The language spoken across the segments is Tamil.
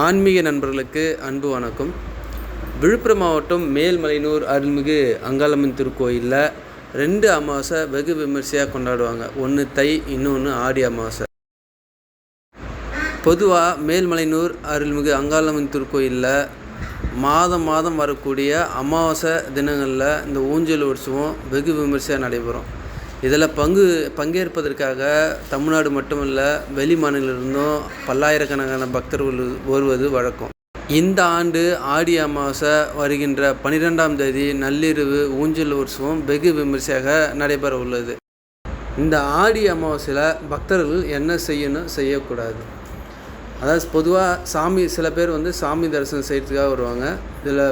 ஆன்மீக நண்பர்களுக்கு அன்பு வணக்கம். விழுப்புரம் மாவட்டம் மேல்மலையனூர் அருள்மிகு அங்காளம்மன் திருக்கோயிலில் 2 அமாவாசை வெகு விமர்சையாக கொண்டாடுவாங்க. ஒன்று தை, இன்னொன்று ஆடி அமாவாசை. பொதுவாக மேல்மலையனூர் அருள்மிகு அங்காளம்மன் திருக்கோயிலில் மாதம் வரக்கூடிய அமாவாசை தினங்களில் இந்த ஊஞ்சல் உற்சவம் வெகு விமர்சையாக நடைபெறும். இதில் பங்கேற்பதற்காக தமிழ்நாடு மட்டுமல்ல, வெளி மாநிலத்திலிருந்தும் பல்லாயிரக்கணக்கான பக்தர்கள் வருவது வழக்கம். இந்த ஆண்டு ஆடி அமாவாசை வருகின்ற 12ஆம் தேதி நள்ளிரவு ஊஞ்சல் உற்சவம் வெகு விமர்சையாக நடைபெற உள்ளது. இந்த ஆடி அமாவாசையில் பக்தர்கள் என்ன செய்யணும், செய்யக்கூடாது, அதாவது பொதுவாக சில பேர் சாமி தரிசனம் செய்கிறதுக்காக வருவாங்க. இதில்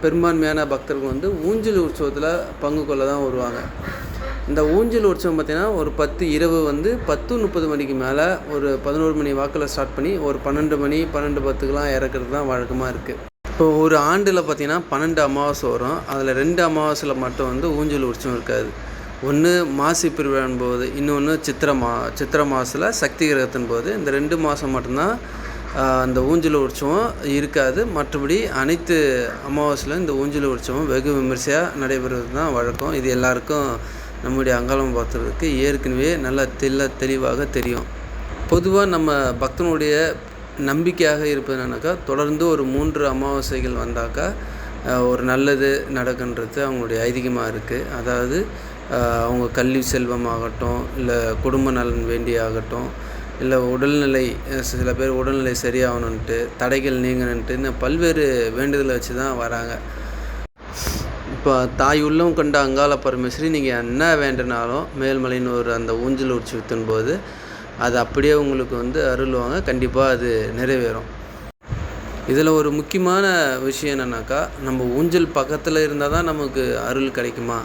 பெரும்பான்மையான பக்தர்கள் ஊஞ்சல் உற்சவத்தில் பங்கு கொள்ள தான் வருவாங்க. இந்த ஊஞ்சல் உற்சவம் பார்த்திங்கன்னா ஒரு இரவு 10:30 மணிக்கு மேலே ஒரு 11 மணி வாக்கில் ஸ்டார்ட் பண்ணி ஒரு 12 மணி 12:10 இறக்குறது தான் வழக்கமாக இருக்குது. இப்போ ஒரு ஆண்டில் பார்த்திங்கன்னா 12 அமாவாசை வரும். அதில் 2 அமாவாசையில் மட்டும் ஊஞ்சல் உற்சவம் இருக்காது. ஒன்று மாசி பிரிவிழான் போது, இன்னொன்று சித்திரை மாதத்தில் சக்தி கிரகத்தின் போது. இந்த 2 மாதம் மட்டும்தான் அந்த ஊஞ்சல் உற்சவம் இருக்காது. மற்றபடி அனைத்து அமாவாசையிலும் இந்த ஊஞ்சல் உற்சவம் வெகு விமர்சையாக நடைபெறுவது தான் வழக்கம். இது எல்லாருக்கும் நம்முடைய அங்காளம்மன் பக்தர்களுக்கு ஏற்கனவே நல்லா தெளிவாக தெரியும். பொதுவாக நம்ம பக்தனுடைய நம்பிக்கையாக இருப்பது என்னன்னாக்கா, தொடர்ந்து ஒரு 3 அமாவாசைகள் வந்தாக்கா ஒரு நல்லது நடக்குன்றது அவங்களுடைய ஐதீகமாக இருக்குது. அதாவது அவங்க கல்வி செல்வம் ஆகட்டும், இல்லை குடும்ப நலன் வேண்டி ஆகட்டும், இல்லை உடல்நிலை, சில பேர் உடல்நிலை சரியாகணுன்ட்டு, தடைகள் நீங்கணுன்ட்டு, இன்னும் பல்வேறு வேண்டுதலை வச்சு தான் வராங்க. இப்போ தாய் உள்ளம் கொண்ட அங்காள பரமேஸ்வரி நீங்கள் என்ன வேண்டினாலும் மேல்மலையனூர் அந்த ஊஞ்சல் உற்சவத்தின் போது அது அப்படியே உங்களுக்கு அருள்வாங்க. கண்டிப்பாக அது நிறைவேறும். இதில் ஒரு முக்கியமான விஷயம் என்னென்னாக்கா, நம்ம ஊஞ்சல் பக்கத்தில் இருந்தால் தான் நமக்கு அருள் கிடைக்குமா,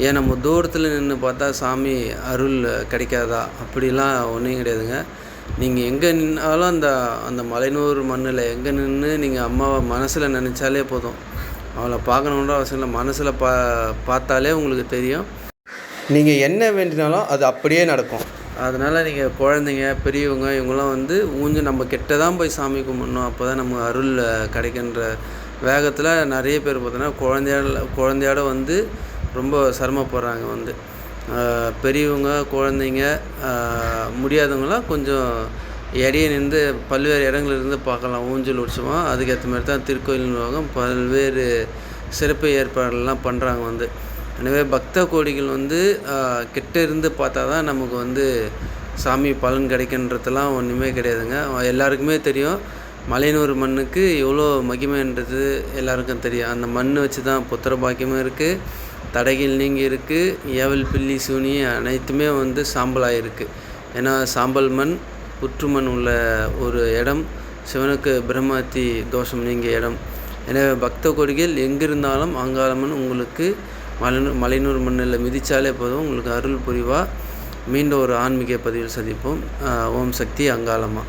ஏன் நம்ம தூரத்தில் நின்று பார்த்தா சாமி அருள் கிடைக்காதா? அப்படிலாம் ஒன்றும் கிடையாதுங்க. நீங்கள் எங்கே நின்னாலும் அந்த மலையனூர் மண்ணில் எங்கே நின்று நீங்கள் அம்மாவை மனசில் நினச்சாலே போதும். அவளை பார்க்கணுன்ற அவசியம் இல்லை, மனசில் பார்த்தாலே உங்களுக்கு தெரியும். நீங்கள் என்ன வேண்டினாலும் அது அப்படியே நடக்கும். அதனால் நீங்கள் குழந்தைங்க, பெரியவங்க இவங்களாம் ஊஞ்சல் நம்ம கிட்ட தான் போய் சாமி கும்பிடணும், அப்போ தான் நமக்கு அருள் கிடைக்கின்ற வேகத்தில் நிறைய பேர் பார்த்தோன்னா குழந்தையோட ரொம்ப சிரமப்படுறாங்க. பெரியவங்க, குழந்தைங்க, முடியாதவங்களாம் கொஞ்சம் இடையே நின்று பல்வேறு இடங்களிலிருந்து பார்க்கலாம் ஊஞ்சல் உற்சவம். அதுக்கேற்ற மாதிரி தான் திருக்கோயில் நிர்வாகம் பல்வேறு சிறப்பு ஏற்பாடுகள்லாம் பண்ணுறாங்க. எனவே பக்த கோடிகள் கிட்ட இருந்து பார்த்தா தான் நமக்கு சாமி பலன் கிடைக்கின்றதெல்லாம் ஒன்றுமே கிடையாதுங்க. எல்லாருக்குமே தெரியும் மலையனூர் மண்ணுக்கு எவ்வளோ மகிமைன்றது எல்லாருக்கும் தெரியும். அந்த மண் வச்சு தான் புத்திர பாக்கியமும் இருக்குது, தடைகள் நீங்கி இருக்குது, ஏவல் பில்லி சூனி அனைத்துமே சாம்பலாக இருக்குது. ஏன்னா சாம்பல் மண், புற்றுமண் உள்ள ஒரு இடம், சிவனுக்கு பிரம்மத்தி தோஷம் நீங்கிய இடம். எனவே பக்த கோடிகள் எங்கிருந்தாலும் அங்காளம்மன் உங்களுக்கு மலையனூர் மண்ணில் மிதித்தாலே போதும், உங்களுக்கு அருள் புரிவா. மீண்டும் ஒரு ஆன்மீக பதிவில் சந்திப்போம். ஓம் சக்தி அங்காளம்மா.